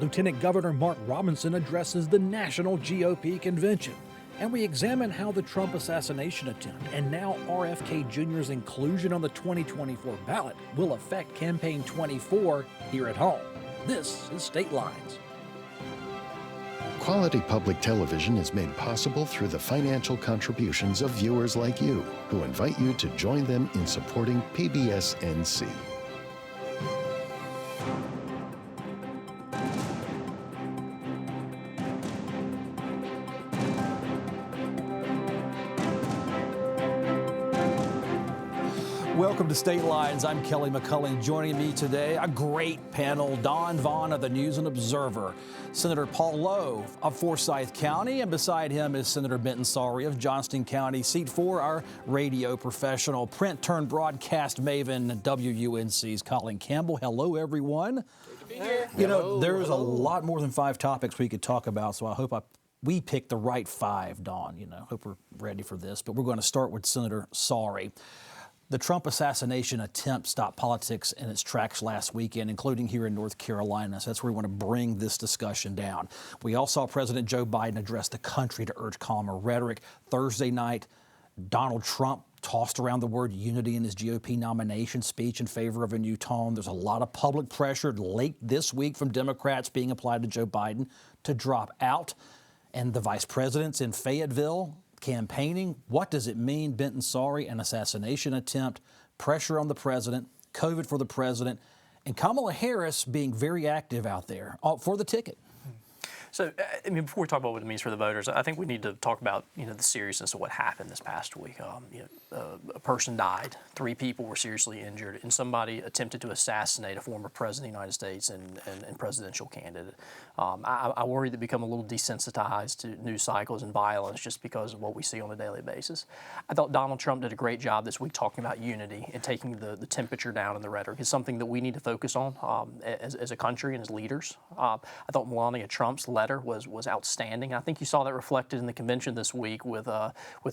Lieutenant Governor Mark Robinson addresses the National GOP Convention. And we examine how the Trump assassination attempt and now RFK Jr.'s inclusion on the 2024 ballot will affect Campaign 24 here at home. This is State Lines. Quality public television is made possible through the financial contributions of viewers like you, who invite you to join them in supporting PBS-NC. Welcome to State Lines. I'm Kelly McCullen. Joining me today, a great panel. Dawn Vaughan of the News and Observer, Senator Paul Lowe of Forsyth County, and beside him is Senator Benton Sawrey of Johnston County. Seat 4, our radio professional, print-turned-broadcast maven, WUNC's Colin Campbell. Hello, everyone. Good to be here. You know, there's a lot more than 5 topics we could talk about, so I hope we picked the right 5, Dawn. Hope we're ready for this. But we're going to start with Senator Sawrey. The Trump assassination attempt stopped politics in its tracks last weekend, including here in North Carolina. So that's where we want to bring this discussion down. We all saw President Joe Biden address the country to urge calmer rhetoric. Thursday night, Donald Trump tossed around the word unity in his GOP nomination speech in favor of a new tone. There's a lot of public pressure late this week from Democrats being applied to Joe Biden to drop out. And the vice president's in Fayetteville campaigning. What does it mean, Benton Sawrey, an assassination attempt, pressure on the president, COVID for the president, and Kamala Harris being very active out there for the ticket? So, before we talk about what it means for the voters, I think we need to talk about, the seriousness of what happened this past week. A person died, 3 people were seriously injured, and somebody attempted to assassinate a former president of the United States and presidential candidate. I worry that become a little desensitized to news cycles and violence just because of what we see on a daily basis. I thought Donald Trump did a great job this week talking about unity and taking the temperature down in the rhetoric. It's something that we need to focus on as a country and as leaders. I thought Melania Trump's letter was outstanding. I think you saw that reflected in the convention this week with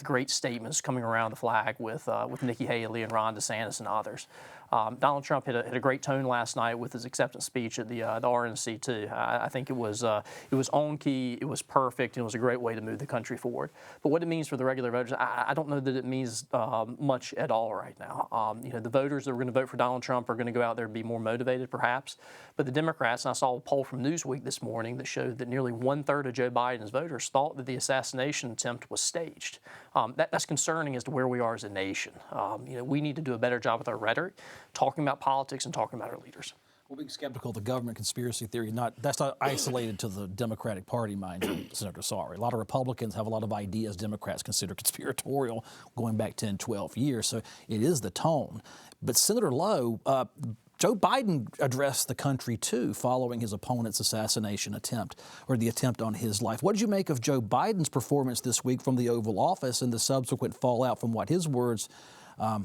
great statements coming around the flag with Nikki Haley and Ron DeSantis and others. Donald Trump hit a great tone last night with his acceptance speech at the RNC too. I think it was on key, it was perfect, and it was a great way to move the country forward. But what it means for the regular voters, I don't know that it means much at all right now. The voters that are going to vote for Donald Trump are going to go out there and be more motivated, perhaps. But the Democrats, and I saw a poll from Newsweek this morning that showed that nearly 1/3 of Joe Biden's voters thought that the assassination attempt was staged. That's concerning as to where we are as a nation. We need to do a better job with our rhetoric, talking about politics and talking about our leaders. Well, being skeptical of the government conspiracy theory, that's not isolated to the Democratic Party, mind you, Senator Sawrey. A lot of Republicans have a lot of ideas Democrats consider conspiratorial going back 10, 12 years, so it is the tone. But Senator Lowe, Joe Biden addressed the country, too, following his opponent's assassination attempt, or the attempt on his life. What did you make of Joe Biden's performance this week from the Oval Office and the subsequent fallout from what his words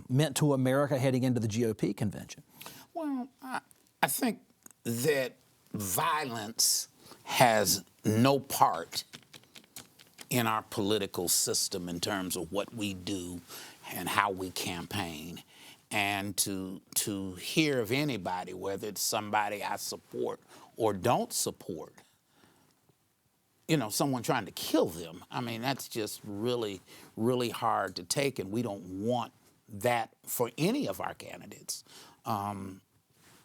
meant to America heading into the GOP convention? Well, I think that violence has no part in our political system in terms of what we do and how we campaign. And to hear of anybody, whether it's somebody I support or don't support, someone trying to kill them, that's just really, really hard to take, and we don't want that for any of our candidates.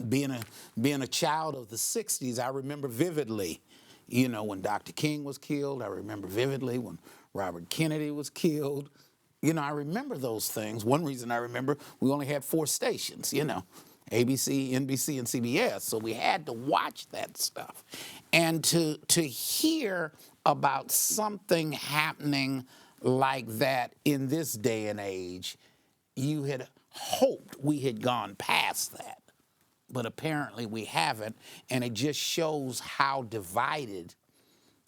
Being a child of the 60s, I remember vividly, when Dr. King was killed. I remember vividly when Robert Kennedy was killed. I remember those things. One reason I remember, we only had 4 stations, ABC, NBC, and CBS, so we had to watch that stuff. And to hear about something happening like that in this day and age, you had hoped we had gone past that. But apparently we haven't, and it just shows how divided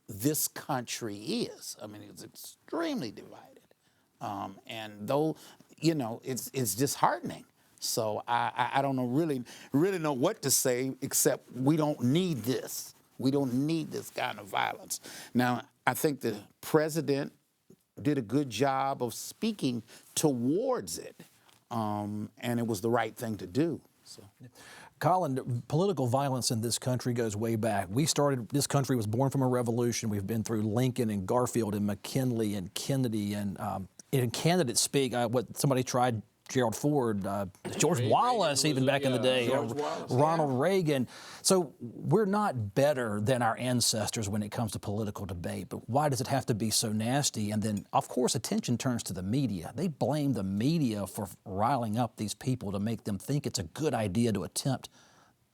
this country is. It's extremely divided. And though, it's disheartening. So I don't really know what to say, except we don't need this. We don't need this kind of violence. Now, I think the president did a good job of speaking towards it, and it was the right thing to do. So. Colin, political violence in this country goes way back. This country was born from a revolution. We've been through Lincoln and Garfield and McKinley and Kennedy and candidates speak. What somebody tried, Gerald Ford, George Wallace, even back in the day, Ronald Reagan. So we're not better than our ancestors when it comes to political debate, but why does it have to be so nasty? And then, of course, attention turns to the media. They blame the media for riling up these people to make them think it's a good idea to attempt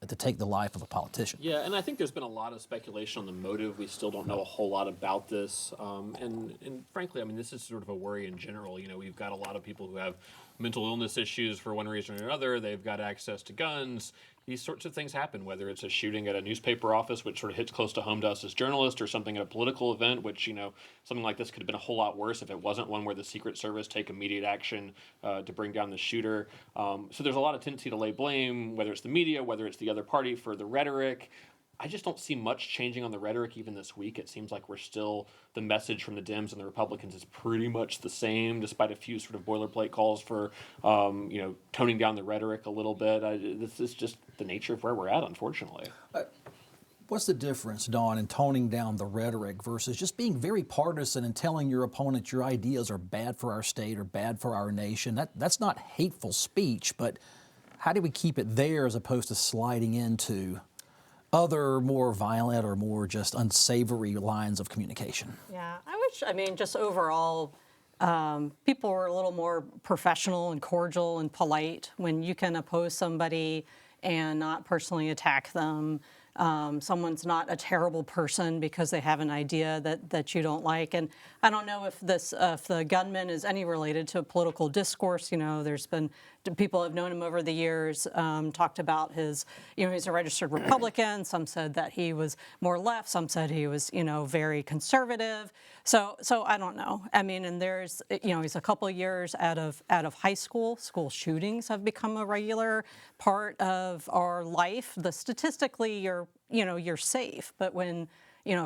to take the life of a politician. Yeah, and I think there's been a lot of speculation on the motive. We still don't know a whole lot about this. And frankly, I mean, this is sort of a worry in general. You know, we've got a lot of people who have mental illness issues for one reason or another. They've got access to guns. These sorts of things happen, whether it's a shooting at a newspaper office, which sort of hits close to home to us as journalists, or something at a political event, which, you know, something like this could have been a whole lot worse if it wasn't one where the Secret Service take immediate action to bring down the shooter. So there's a lot of tendency to lay blame, whether it's the media, whether it's the other party, for the rhetoric. I just don't see much changing on the rhetoric even this week. It seems like the message from the Dems and the Republicans is pretty much the same, despite a few sort of boilerplate calls for, toning down the rhetoric a little bit. This is just the nature of where we're at, unfortunately. What's the difference, Dawn, in toning down the rhetoric versus just being very partisan and telling your opponent your ideas are bad for our state or bad for our nation? That's not hateful speech, but how do we keep it there as opposed to sliding into other more violent or more just unsavory lines of communication? Yeah, just overall, people are a little more professional and cordial and polite when you can oppose somebody and not personally attack them. Someone's not a terrible person because they have an idea that you don't like. And I don't know if the gunman is any related to political discourse. You know, there's been people have known him over the years, talked about he's a registered Republican. Some said that he was more left. Some said he was, very conservative. So I don't know. I mean, and there's, he's a couple of years out of high school. School shootings have become a regular part of our life. Statistically, you're safe. But when,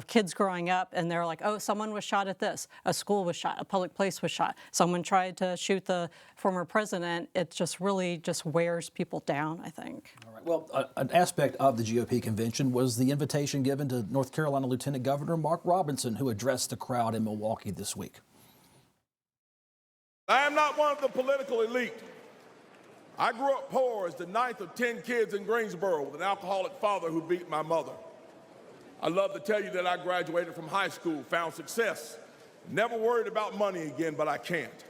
kids growing up and they're like, oh, someone was shot at this, a school was shot, a public place was shot, someone tried to shoot the former president, it just really just wears people down, I think. All right. Well, an aspect of the GOP convention was the invitation given to North Carolina Lieutenant Governor Mark Robinson, who addressed the crowd in Milwaukee this week. I am not one of the political elite. I grew up poor as the ninth of 10 kids in Greensboro with an alcoholic father who beat my mother. I love to tell you that I graduated from high school, found success, never worried about money again, but I can't.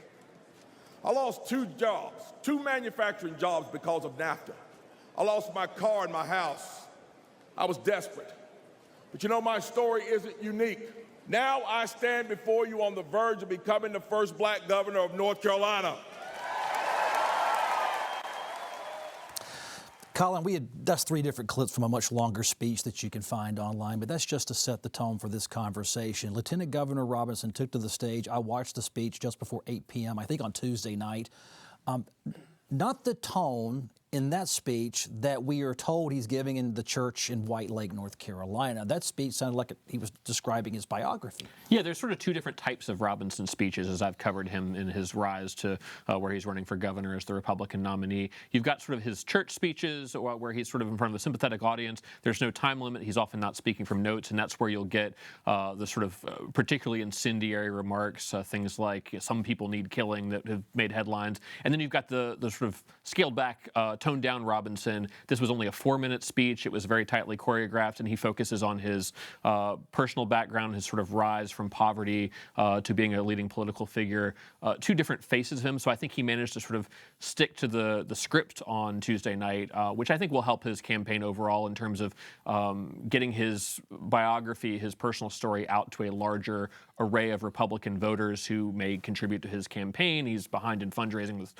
I lost 2 jobs, 2 manufacturing jobs because of NAFTA. I lost my car and my house. I was desperate. But my story isn't unique. Now I stand before you on the verge of becoming the first black governor of North Carolina. Colin, that's 3 different clips from a much longer speech that you can find online, but that's just to set the tone for this conversation. Lieutenant Governor Robinson took to the stage. I watched the speech just before 8 p.m., I think on Tuesday night. Not the tone in that speech that we are told he's giving in the church in White Lake, North Carolina. That speech sounded like he was describing his biography. Yeah, there's sort of 2 different types of Robinson speeches as I've covered him in his rise to where he's running for governor as the Republican nominee. You've got sort of his church speeches where he's sort of in front of a sympathetic audience. There's no time limit. He's often not speaking from notes, and that's where you'll get the sort of particularly incendiary remarks, things like some people need killing that have made headlines. And then you've got the sort of scaled back, toned down Robinson. This was only a 4-minute speech. It was very tightly choreographed, and he focuses on his personal background, his sort of rise from poverty to being a leading political figure. 2 different faces of him, so I think he managed to sort of stick to the script on Tuesday night, which I think will help his campaign overall in terms of getting his biography, his personal story out to a larger array of Republican voters who may contribute to his campaign. He's behind in fundraising with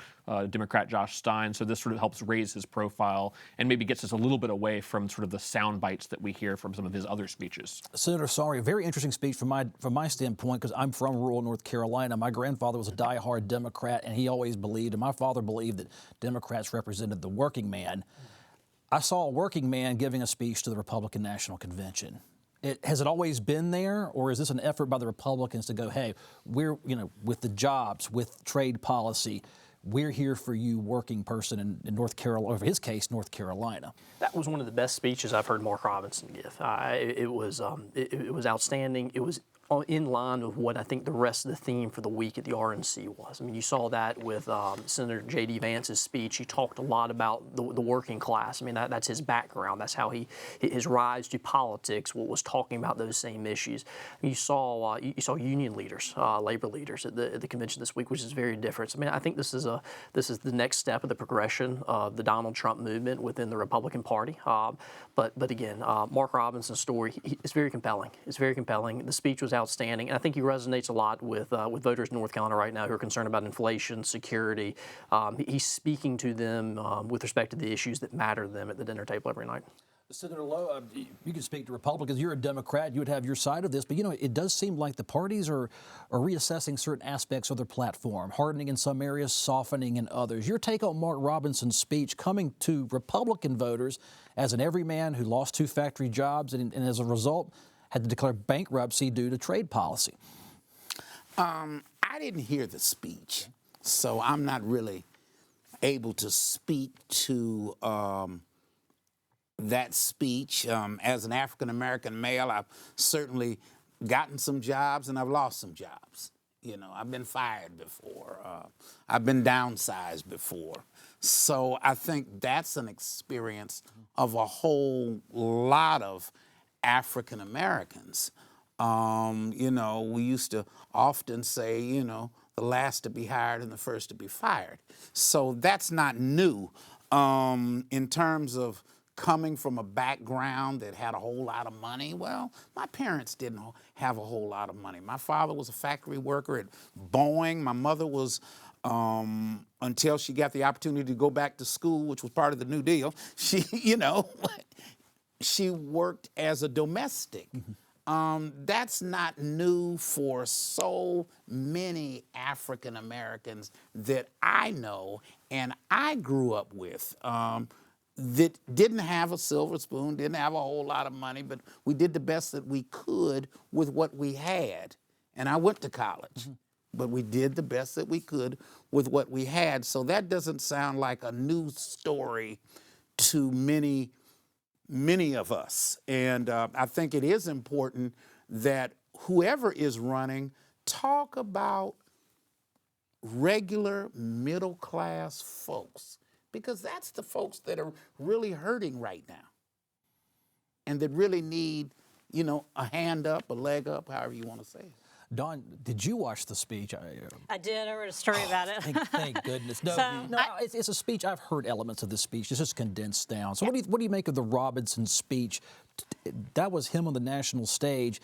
Democrat Josh Stein, so this sort of helps raise his profile and maybe gets us a little bit away from sort of the sound bites that we hear from some of his other speeches. Senator Sawrey, a very interesting speech from my standpoint, because I'm from rural North Carolina. My grandfather was a diehard Democrat, and he always believed, and my father believed, that Democrats represented the working man. I saw a working man giving a speech to the Republican National Convention. Has it always been there, or is this an effort by the Republicans to go, hey, we're, with the jobs, with trade policy, we're here for you, working person in North Carolina, or in his case, North Carolina. That was one of the best speeches I've heard Mark Robinson give. It was outstanding. It was in line with what I think the rest of the theme for the week at the RNC was. I mean, you saw that with Senator J.D. Vance's speech. He talked a lot about the working class. I mean, that's his background. That's how his rise to politics was talking about those same issues. You saw union leaders, labor leaders at the convention this week, which is very different. So, I mean, I think this is the next step of the progression of the Donald Trump movement within the Republican Party. But again, Mark Robinson's story is very compelling. It's very compelling. The speech was outstanding, and I think he resonates a lot with voters in North Carolina right now who are concerned about inflation, security. He's speaking to them with respect to the issues that matter to them at the dinner table every night. Senator Lowe, you can speak to Republicans. You're a Democrat. You would have your side of this. But, it does seem like the parties are reassessing certain aspects of their platform, hardening in some areas, softening in others. Your take on Mark Robinson's speech coming to Republican voters as an everyman who lost 2 factory jobs and as a result had to declare bankruptcy due to trade policy. I didn't hear the speech, so I'm not really able to speak to that speech. As an African-American male, I've certainly gotten some jobs and I've lost some jobs. I've been fired before. I've been downsized before. So I think that's an experience of a whole lot of African Americans. We used to often say, the last to be hired and the first to be fired. So that's not new. In terms of coming from a background that had a whole lot of money, well, my parents didn't have a whole lot of money. My father was a factory worker at Boeing. My mother was, until she got the opportunity to go back to school, which was part of the New Deal, she, she worked as a domestic. That's not new for so many African Americans that I know and I grew up with that didn't have a silver spoon, didn't have a whole lot of money, but we did the best that we could with what we had. And I went to college, but we did the best that we could with what we had. So that doesn't sound like a new story to many of us. And I think it is important that whoever is running talk about regular middle-class folks, because that's the folks that are really hurting right now and that really need, a hand up, a leg up, however you want to say it. Dawn, did you watch the speech? I did. I wrote a story about it. Thank goodness. It's a speech. I've heard elements of this speech. It's just condensed down. So Yeah. what do you make of the Robinson speech? That was him on the national stage,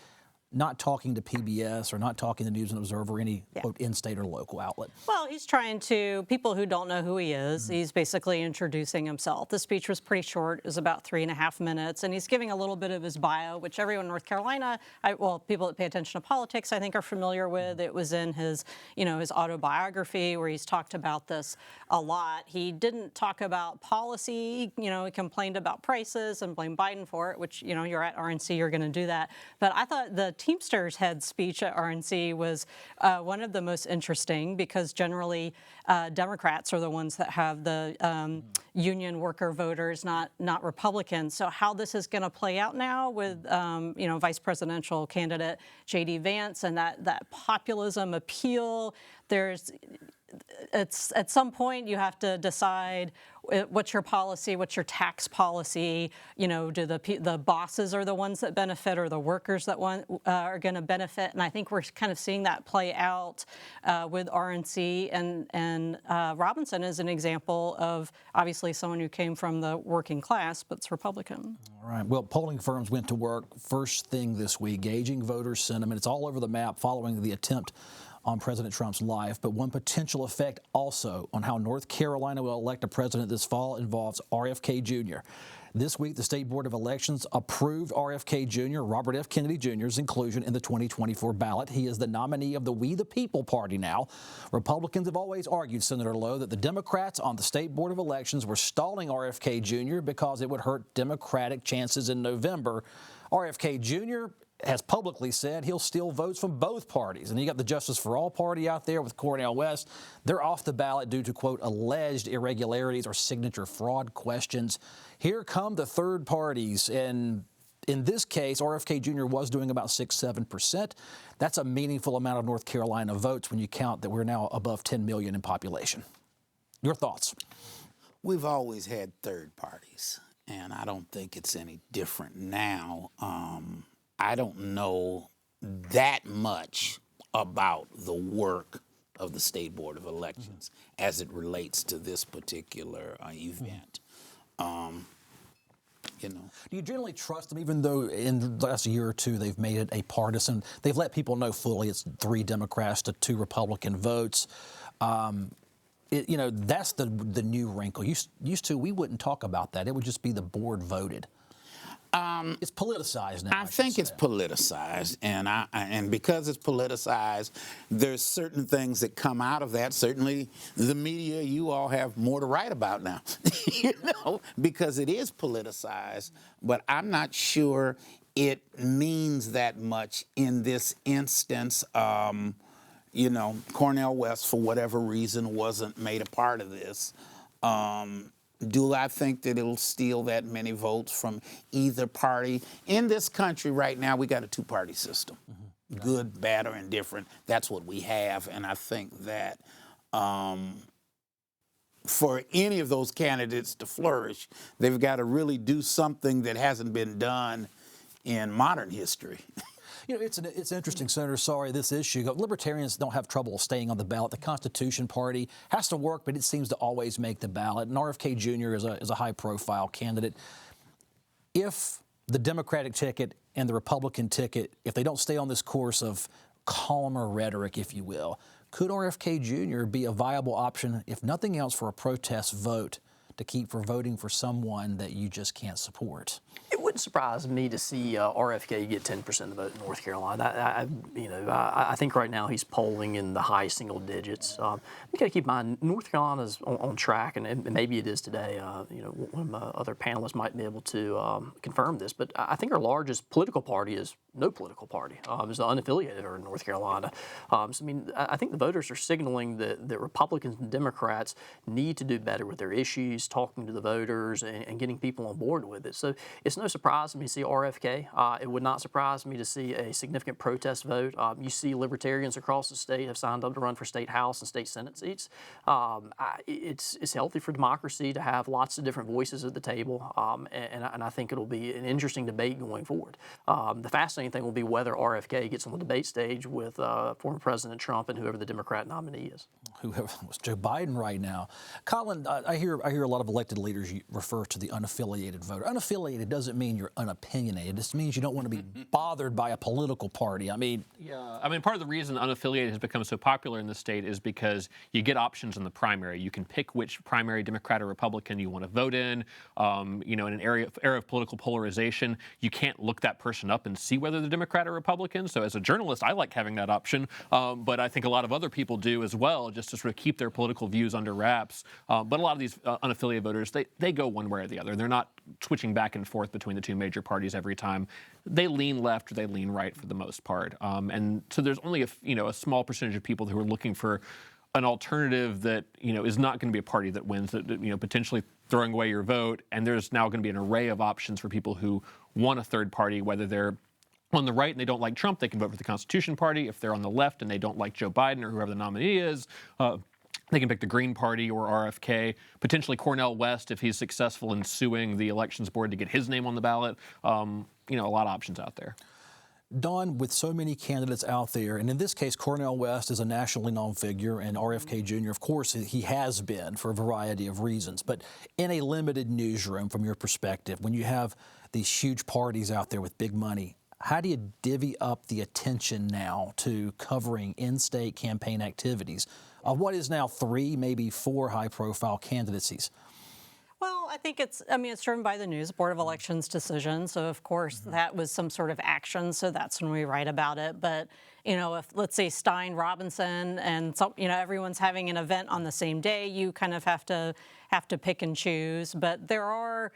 not talking to PBS or not talking to News and Observer or any, quote, in-state or local outlet. Well, he's trying to, people who don't know who he is, he's basically introducing himself. The speech was pretty short. It was about 3.5 minutes, and he's giving a little bit of his bio, which everyone in North Carolina, people that pay attention to politics, I think are familiar with. It was in his, his autobiography where he's talked about this a lot. He didn't talk about policy. He complained about prices and blamed Biden for it, which, you're at RNC, you're going to do that. But I thought the Teamsters head speech at RNC was one of the most interesting because generally Democrats are the ones that have the union worker voters, not Republicans. So how this is going to play out now with vice presidential candidate J.D. Vance and that populism appeal, it's at some point you have to decide what's your policy, what's your tax policy. Do the bosses are the ones that benefit or the workers that are going to benefit? And I think we're kind of seeing that play out with RNC and Robinson is an example of obviously someone who came from the working class, but it's Republican. All right. Well, polling firms went to work first thing this week, gauging voter sentiment. It's all over the map following the attempt on President Trump's life, but one potential effect also on how North Carolina will elect a president this fall involves RFK Jr. This week, the State Board of Elections approved RFK Jr., Robert F. Kennedy Jr.'s inclusion in the 2024 ballot. He is the nominee of the We the People Party now. Republicans have always argued, Senator Lowe, that the Democrats on the State Board of Elections were stalling RFK Jr. because it would hurt Democratic chances in November. RFK Jr. has publicly said he'll steal votes from both parties. And you got the Justice for All party out there with Cornel West. They're off the ballot due to, quote, alleged irregularities or signature fraud questions. Here come the third parties. And in this case, RFK Jr. was doing about 6-7%. That's a meaningful amount of North Carolina votes when you count that we're now above 10 million in population. Your thoughts? We've always had third parties, and I don't think it's any different now. I don't know that much about the work of the State Board of Elections as it relates to this particular event. You know. Do you generally trust them, even though in the last year or two they've made it a partisan? They've let people know fully it's 3 Democrats to 2 Republican votes. You know, that's the new wrinkle. Used to, we wouldn't talk about that. It would just be the board voted. It's politicized now. I think it's politicized, and because it's politicized, there's certain things that come out of that. Certainly, the media, you all have more to write about now, you know, because it is politicized. But I'm not sure it means that much in this instance. You know, Cornel West, for whatever reason, wasn't made a part of this. Do I think that it'll steal that many votes from either party? In this country right now, we got a 2-party system. Good, bad, or indifferent. That's what we have. And I think that for any of those candidates to flourish, they've got to really do something that hasn't been done in modern history. You know, it's interesting, Senator Sawrey, this issue. Libertarians don't have trouble staying on the ballot. The Constitution Party has to work, but it seems to always make the ballot. And RFK Jr. is a high-profile candidate. If the Democratic ticket and the Republican ticket, if they don't stay on this course of calmer rhetoric, if you will, could RFK Jr. be a viable option, if nothing else, for a protest vote to keep for voting for someone that you just can't support? It wouldn't surprise me to see RFK get 10% of the vote in North Carolina. I think right now he's polling in the high single digits. You got to keep in mind, North Carolina's on track, and maybe it is today. You know, one of my other panelists might be able to confirm this, but I think our largest political party is no political party. It's the unaffiliated in North Carolina. So, I mean, I think the voters are signaling that Republicans and Democrats need to do better with their issues, talking to the voters and getting people on board with it. So it's no surprise to me to see RFK. It would not surprise me to see a significant protest vote. You see libertarians across the state have signed up to run for state house and state senate seats. It's healthy for democracy to have lots of different voices at the table, and I think it'll be an interesting debate going forward. The fascinating thing will be whether RFK gets on the debate stage with former President Trump and whoever the Democrat nominee is. Whoever was Joe Biden right now. Colin, I hear a lot of elected leaders refer to the unaffiliated voter. Unaffiliated doesn't mean you're unopinionated. This means you don't want to be bothered by a political party. I mean, part of the reason unaffiliated has become so popular in the state is because you get options in the primary. You can pick which primary, Democrat or Republican, you want to vote in. You know, in an era of political polarization, you can't look that person up and see whether they're Democrat or Republican. So as a journalist, I like having that option, but I think a lot of other people do as well, just to sort of keep their political views under wraps. But a lot of these unaffiliated voters, they go one way or the other. They're not switching back and forth between the two major parties every time. They lean left or they lean right for the most part. And so there's only a small percentage of people who are looking for an alternative that is not going to be a party that wins, that potentially throwing away your vote. And there's now going to be an array of options for people who want a third party, whether they're on the right and they don't like Trump, they can vote for the Constitution Party. If they're on the left and they don't like Joe Biden or whoever the nominee is, they can pick the Green Party or RFK, potentially Cornel West if he's successful in suing the Elections Board to get his name on the ballot. A lot of options out there. Dawn, with so many candidates out there, and in this case, Cornel West is a nationally known figure, and RFK Jr., of course, he has been for a variety of reasons. But in a limited newsroom, from your perspective, when you have these huge parties out there with big money, how do you divvy up the attention now to covering in-state campaign activities of what is now 3, maybe 4 high-profile candidacies? Well, I think it's driven by the news, Board of Elections decision. So, of course, that was some sort of action. So that's when we write about it. But, if, let's say, Stein, Robinson, and, everyone's having an event on the same day, you kind of have to pick and choose. But there are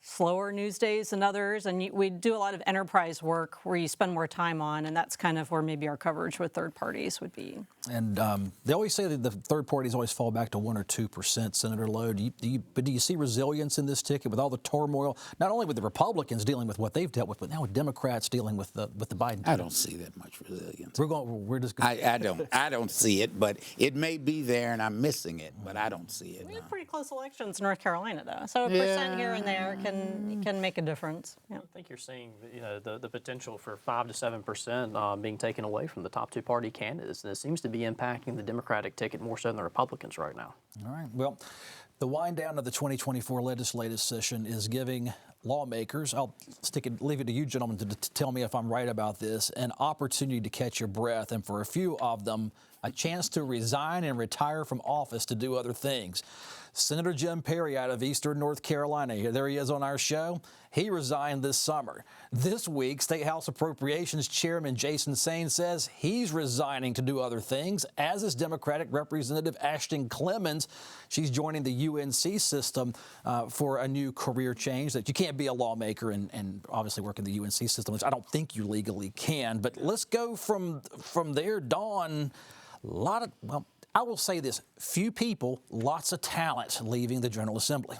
slower news days than others, and we do a lot of enterprise work where you spend more time on, and that's kind of where maybe our coverage with third parties would be. And they always say that the third parties always fall back to 1 or 2%, Senator Lowe. But do you see resilience in this ticket with all the turmoil, not only with the Republicans dealing with what they've dealt with, but now with Democrats dealing with the Biden ticket? I don't see that much resilience. We're just going. I don't see it, but it may be there, and I'm missing it, but I don't see it. We had pretty close elections in North Carolina, though, so a percent here and there can make a difference. Yeah. I think you're seeing, the potential for 5 to 7% being taken away from the top two party candidates, and it seems to be impacting the Democratic ticket more so than the Republicans right now. All right. Well, the wind down of the 2024 legislative session is giving lawmakers, I'll leave it to you gentlemen to tell me if I'm right about this, an opportunity to catch your breath, and for a few of them, a chance to resign and retire from office to do other things. Senator Jim Perry out of Eastern North Carolina, there he is on our show. He resigned this summer. This week, State House Appropriations Chairman Jason Saine says he's resigning to do other things, as is Democratic Representative Ashton Clemens. She's joining the UNC system for a new career change, that you can't be a lawmaker and obviously work in the UNC system, which I don't think you legally can. But let's go from there, Dawn. I will say this, few people, lots of talent leaving the General Assembly.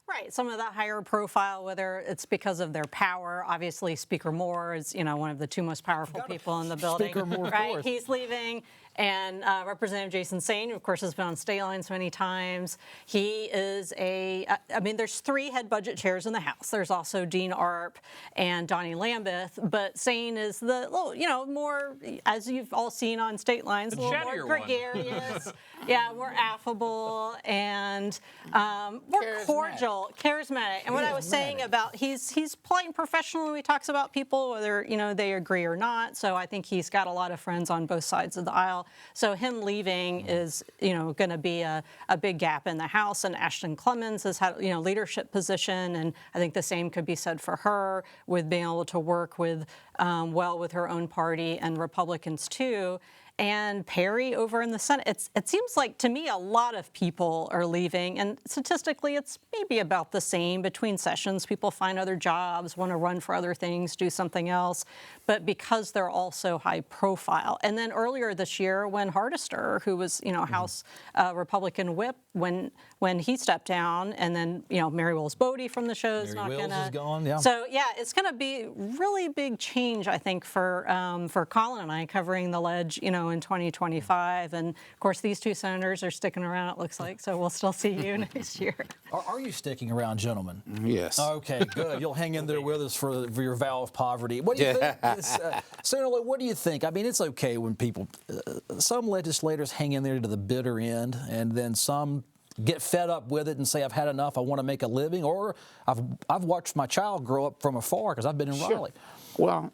Right. Some of that higher profile, whether it's because of their power. Obviously, Speaker Moore is, one of the two most powerful people in the building. Speaker Moore, right? Of course. He's leaving. And Representative Jason Saine, of course, has been on state lines many times. He is there's 3 head budget chairs in the House. There's also Dean Arp and Donnie Lambeth, but Saine is the little, more, as you've all seen on state lines, a little more gregarious, more affable, and more cordial, charismatic. And what I was saying about he's polite and professional when he talks about people, whether they agree or not. So I think he's got a lot of friends on both sides of the aisle. So him leaving is, going to be a big gap in the House. And Ashton Clemens has had, leadership position, and I think the same could be said for her with being able to work with with her own party and Republicans too. And Perry over in the Senate. It seems like, to me, a lot of people are leaving, and statistically it's maybe about the same between sessions. People find other jobs, want to run for other things, do something else, but because they're all so high profile. And then earlier this year, when Hardister, who was, House Republican whip, when he stepped down, and then, Mary Wills Bodie from the show is not going to. Is gone, yeah. So, it's going to be really big change, I think, for Colin and I covering the ledge, in 2025. And of course, these 2 senators are sticking around, it looks like, so we'll still see you next year. Are you sticking around, gentlemen? Yes. Okay, good. You'll hang in there with us for your vow of poverty. What do you think? Senator Lowe, what do you think? I mean, it's okay when people, some legislators hang in there to the bitter end, and then some get fed up with it and say, I've had enough, I want to make a living, or I've watched my child grow up from afar because I've been in Raleigh. Well,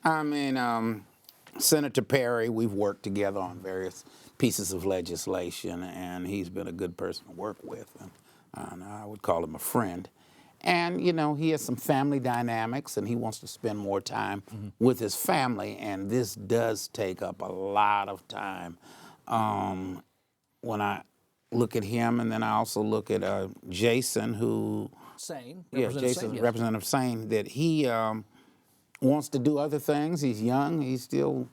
Senator Perry, we've worked together on various pieces of legislation, and he's been a good person to work with, and I would call him a friend. And, he has some family dynamics, and he wants to spend more time with his family, and this does take up a lot of time. When I look at him, and then I also look at Jason, Representative Saine, that he wants to do other things. He's young. He's still,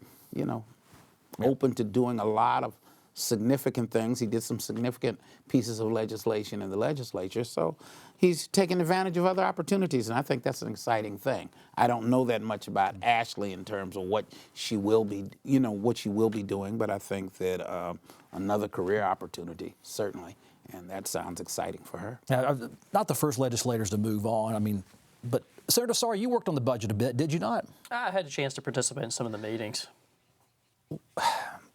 open to doing a lot of significant things. He did some significant pieces of legislation in the legislature. So he's taking advantage of other opportunities, and I think that's an exciting thing. I don't know that much about Ashley in terms of what she will be, doing, but I think that another career opportunity, certainly, and that sounds exciting for her. Now, not the first legislators to move on, but Senator Sawrey, you worked on the budget a bit, did you not? I had a chance to participate in some of the meetings.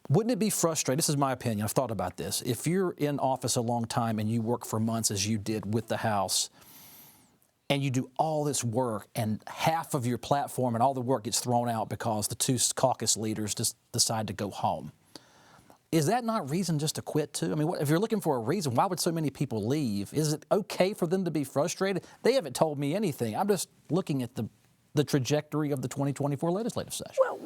Wouldn't it be frustrating? This is my opinion. I've thought about this. If you're in office a long time and you work for months, as you did with the House, and you do all this work, and half of your platform and all the work gets thrown out because the 2 caucus leaders just decide to go home, is that not reason just to quit too? If you're looking for a reason, why would so many people leave? Is it okay for them to be frustrated? They haven't told me anything. I'm just looking at the the trajectory of the 2024 legislative session? Well,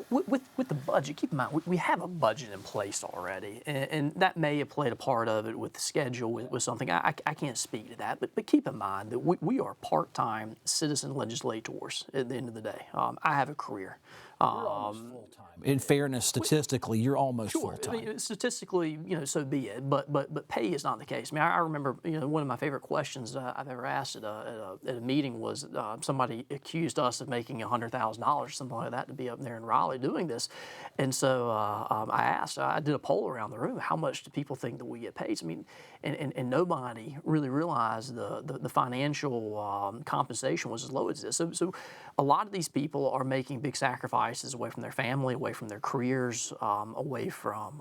with the budget, keep in mind, we have a budget in place already, and that may have played a part of it with the schedule, with something. I can't speak to that, but keep in mind that we are part-time citizen legislators at the end of the day. I have a career. You're almost full-time. In fairness, statistically, you're almost full-time. I mean, statistically, so be it. But pay is not the case. I mean, I remember, one of my favorite questions I've ever asked at a meeting was somebody accused us of making $100,000, something like that, to be up there in Raleigh doing this, and so I did a poll around the room. How much do people think that we get paid? I mean, and nobody really realized the financial compensation was as low as this. So a lot of these people are making big sacrifices away from their family, away from their careers, away from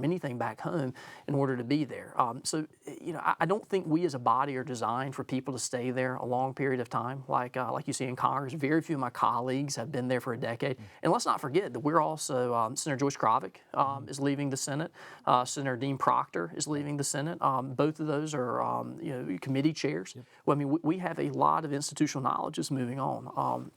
anything back home in order to be there. So I don't think we as a body are designed for people to stay there a long period of time, like you see in Congress. Very few of my colleagues have been there for a decade. And let's not forget that we're also Senator Joyce Krovic is leaving the Senate. Senator Dean Proctor is leaving the Senate. Both of those are committee chairs. Yep. Well, I mean, we have a lot of institutional knowledge that's moving on.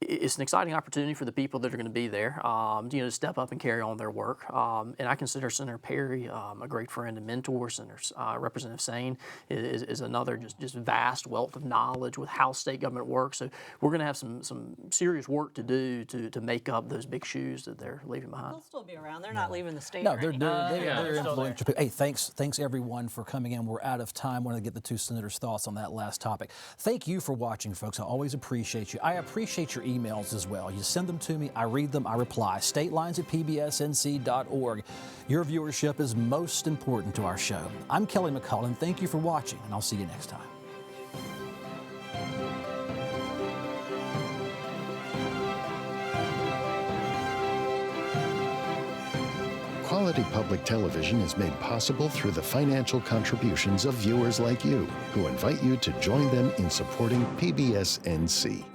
It's an exciting opportunity for the people that are going to be there, to step up and carry on their work. And I consider Senator Perry a great friend and mentor. Senator Representative Sain is another just vast wealth of knowledge with how state government works. So we're going to have some serious work to do to make up those big shoes that they're leaving behind. They'll still be around. They're not leaving the state. No, or they're anything. influential people. Hey, thanks everyone for coming in. We're out of time. Want to get the two senators' thoughts on that last topic. Thank you for watching, folks. I always appreciate you. I appreciate your emails as well. You send them to me, I read them, I reply. statelines@pbsnc.org. Your viewership is most important to our show. I'm Kelly McCullen. Thank you for watching, and I'll see you next time. Quality public television is made possible through the financial contributions of viewers like you, who invite you to join them in supporting PBS NC.